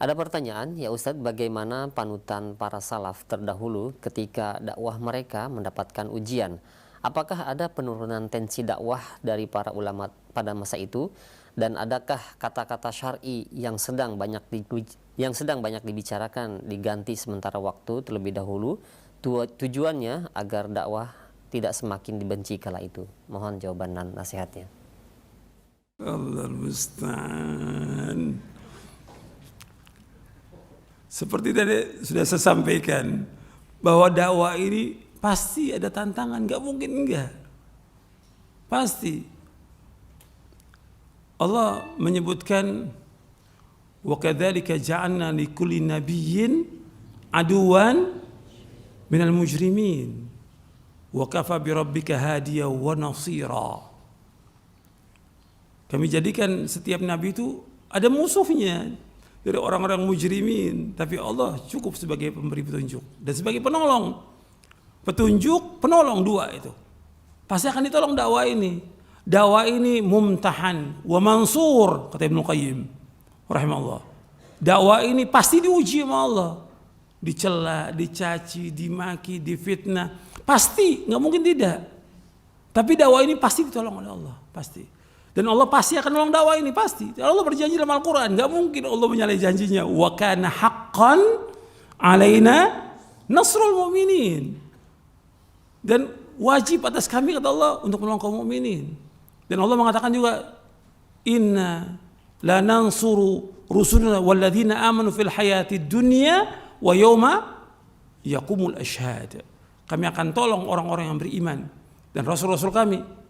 Ada pertanyaan, ya Ustadz, bagaimana panutan para salaf terdahulu ketika dakwah mereka mendapatkan ujian? Apakah ada penurunan tensi dakwah dari para ulama pada masa itu? Dan adakah kata-kata syar'i yang sedang banyak dibicarakan diganti sementara waktu terlebih dahulu? Tujuannya agar dakwah tidak semakin dibenci kala itu. Mohon jawaban dan nasihatnya. Allah musta'an. Seperti tadi sudah saya sampaikan bahwa dakwah ini pasti ada tantangan, nggak mungkin enggak. Pasti. Allah menyebutkan wa kadzalika ja'alna likulli nabiyyin aduwan minal mujrimin wa kafa bi rabbika hadiyan wa nasira. Kami jadikan setiap nabi itu ada musuhnya dari orang-orang mujrimin, tapi Allah cukup sebagai pemberi petunjuk dan sebagai penolong. Petunjuk, penolong, dua itu. Pasti akan ditolong dakwah ini. Dakwah ini mumtahan wa mansur, kata Ibnu Qayyim rahimahullah. Dakwah ini pasti diuji sama Allah. Dicela, dicaci, dimaki, difitnah. Pasti, nggak mungkin tidak. Tapi dakwah ini pasti ditolong oleh Allah, pasti. Dan Allah pasti akan nolong dakwah ini, pasti. Allah berjanji dalam Al-Quran, nggak mungkin Allah menyalahi janjinya. Wa kana haqqan alaina nasrul mu'minin. Dan wajib atas kami, kata Allah, untuk menolong kaum mukminin. Dan Allah mengatakan juga, inna la nansuru rusulana walladzina amanu fil hayati dunya wa yawma yaqumul ashhad. Kami akan tolong orang-orang yang beriman dan rasul-rasul kami.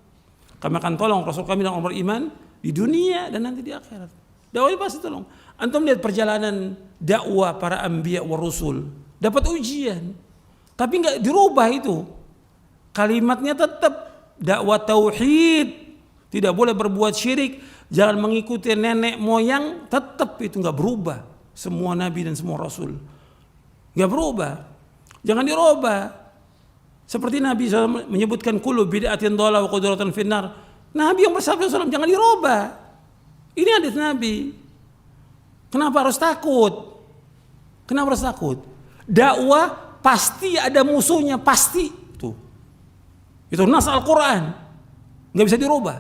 Kami akan tolong Rasul kami dan orang beriman di dunia dan nanti di akhirat. Dakwah ini pasti tolong. Antum lihat perjalanan dakwah para anbiya wa rusul. Dapat ujian. Tapi enggak dirubah itu. Kalimatnya tetap dakwah tauhid. Tidak boleh berbuat syirik. Jangan mengikuti nenek moyang. Tetap itu enggak berubah. Semua nabi dan semua rasul. Enggak berubah. Jangan dirubah. Seperti Nabi SAW menyebutkan kullu bid'atin dhalalah wa qudratan finnar. Nabi yang bersabda SAW jangan dirubah. Ini hadis Nabi. Kenapa harus takut? Kenapa harus takut? Dakwah pasti ada musuhnya, pasti. Itu nas Al-Quran. Nggak bisa dirubah.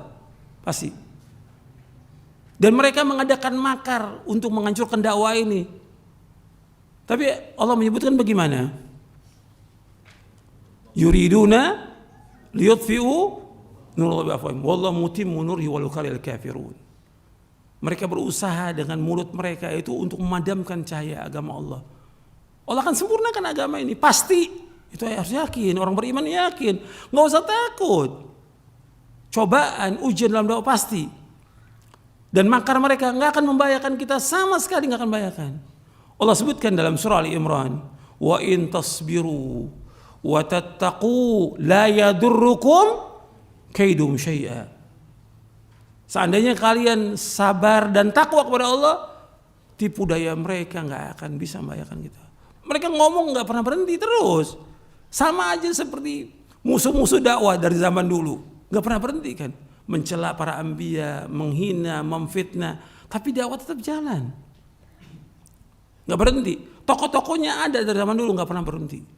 Pasti. Dan mereka mengadakan makar untuk menghancurkan dakwah ini. Tapi Allah menyebutkan bagaimana? Yuriduna liyutfi'u nurallahi biafwahihim wallahu mutimmu nurihi walau karihal kafirun. Mereka berusaha dengan mulut mereka itu untuk memadamkan cahaya agama Allah. Allah akan sempurnakan agama ini, pasti. Itu harus yakin, orang beriman yakin. Nggak usah takut. Cobaan, ujian dalam dakwah pasti. Dan makar mereka nggak akan membahayakan kita, sama sekali nggak akan membahayakan. Allah sebutkan dalam surah Ali Imran, wa in tasbiru wa tattaqu la yadurrukum kaidum syai'a. Seandainya kalian sabar dan takwa kepada Allah, tipu daya mereka nggak akan bisa membahayakan kita. Mereka ngomong nggak pernah berhenti terus, sama aja seperti musuh-musuh dakwah dari zaman dulu, nggak pernah berhenti kan, mencela para anbiya, menghina, memfitnah, tapi dakwah tetap jalan, nggak berhenti. Tokoh-tokohnya ada dari zaman dulu, nggak pernah berhenti.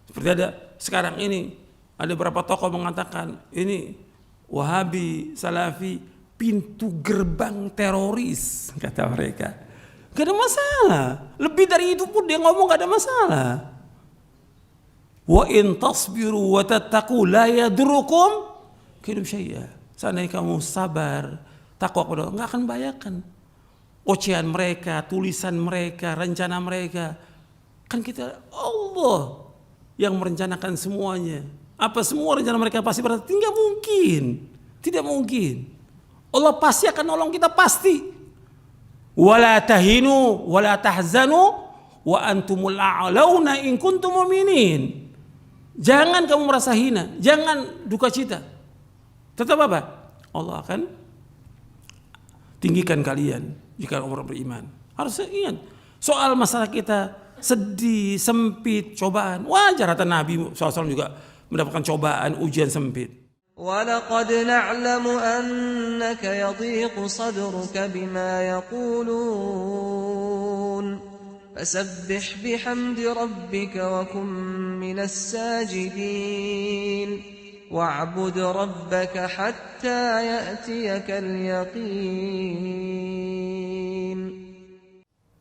Seperti ada sekarang ini, ada beberapa tokoh mengatakan ini Wahabi, Salafi, pintu gerbang teroris, kata mereka. Gak ada masalah. Lebih dari itu pun dia ngomong gak ada masalah. Wa in tasbiru wa tattaqu la yadurrukum kaidum syai'a. Seandainya kamu sabar, takwa kepada Allah, gak akan bahayakan. Ocehan mereka, tulisan mereka, rencana mereka. Kan kita Allah yang merencanakan semuanya. Apa semua rencana mereka pasti berarti? Tidak mungkin. Tidak mungkin. Allah pasti akan nolong kita, pasti. Wala tahinu wala tahzanu wa antumul a'launa in kuntum mu'minin. Jangan kamu merasa hina, jangan duka cita. Tetap apa? Allah akan tinggikan kalian jika orang beriman. Harus ingat. Soal masalah kita sedih, sempit, cobaan. Wajar kata Nabi SAW juga mendapatkan cobaan, ujian sempit. ولقد نعلم أنك يضيق صدرك بما يقولون فسبح بحمد ربك وكن من الساجدين واعبد ربك حتى يأتيك اليقين.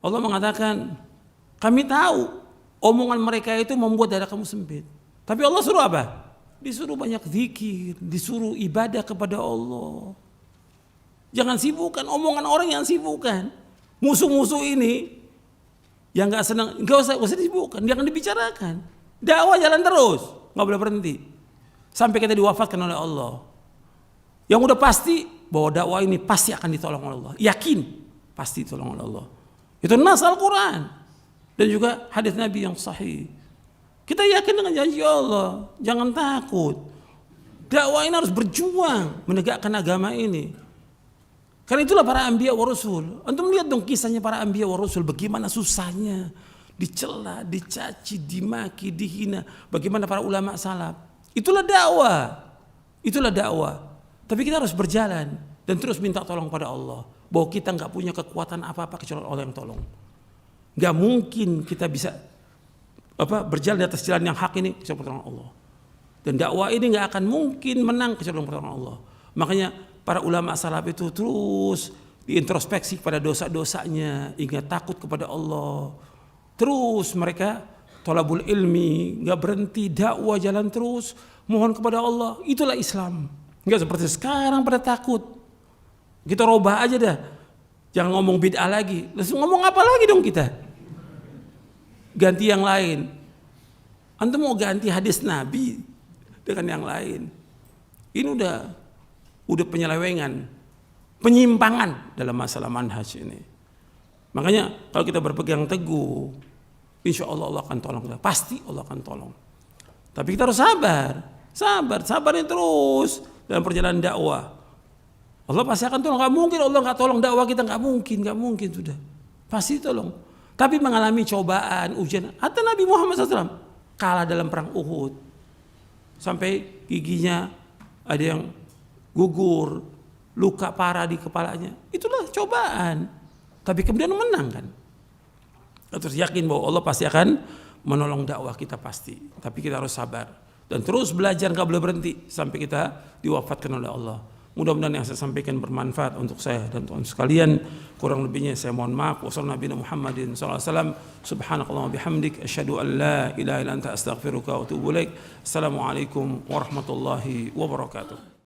Allah mengatakan, kami tahu omongan mereka itu membuat dada kamu sempit. Tapi Allah suruh apa? Disuruh banyak zikir, disuruh ibadah kepada Allah. Jangan sibukkan omongan orang yang sibukkan. Musuh-musuh ini yang nggak senang, nggak usah disibukkan, jangan dibicarakan. Dakwah jalan terus, nggak boleh berhenti sampai kita diwafatkan oleh Allah. Yang udah pasti bahwa dakwah ini pasti akan ditolong oleh Allah. Yakin pasti ditolong oleh Allah. Itu nas Al-Quran dan juga hadis Nabi yang sahih. Kita yakin dengan janji Allah, jangan takut. Dakwah ini harus berjuang menegakkan agama ini. Karena itulah para anbiya wa rasul. Antum lihat dong kisahnya para anbiya wa rasul, bagaimana susahnya, dicela, dicaci, dimaki, dihina. Bagaimana para ulama salaf. Itulah dakwah. Itulah dakwah. Tapi kita harus berjalan dan terus minta tolong pada Allah. Bahwa kita nggak punya kekuatan apa-apa kecuali Allah yang tolong. Nggak mungkin kita bisa berjalan di atas jalan yang hak ini kecuali pertolongan Allah. Dan dakwah ini nggak akan mungkin menang kecuali pertolongan Allah. Makanya para ulama salaf itu terus diintrospeksi pada dosa-dosanya, ingat takut kepada Allah. Terus mereka thalabul ilmi, nggak berhenti, dakwah jalan terus, mohon kepada Allah. Itulah Islam. Nggak seperti sekarang pada takut. Kita robah aja dah. Jangan ngomong bid'ah lagi. Lalu ngomong apa lagi dong kita? Ganti yang lain. Antum mau ganti hadis Nabi dengan yang lain. Ini udah penyelewengan, penyimpangan dalam masalah manhaj ini. Makanya kalau kita berpegang teguh, insya Allah Allah akan tolong kita. Pasti Allah akan tolong. Tapi kita harus sabarin terus dalam perjalanan dakwah. Allah pasti akan tolong. Gak mungkin Allah gak tolong dakwah kita, gak mungkin sudah. Pasti tolong. Tapi mengalami cobaan, ujian. Hatta Nabi Muhammad SAW kalah dalam perang Uhud. Sampai giginya ada yang gugur, luka parah di kepalanya. Itulah cobaan. Tapi kemudian menang kan. Terus yakin bahwa Allah pasti akan menolong dakwah kita pasti. Tapi kita harus sabar. Dan terus belajar, gak boleh berhenti. Sampai kita diwafatkan oleh Allah. Mudah-mudahan yang saya sampaikan bermanfaat untuk saya dan teman sekalian. Kurang lebihnya saya mohon maaf. Wassalamualaikum warahmatullahi wabarakatuh. Subhanakallahumma bihamdik asyhadu an la ilaha illa anta astaghfiruka wa atubu ilaik. Assalamualaikum warahmatullahi wabarakatuh.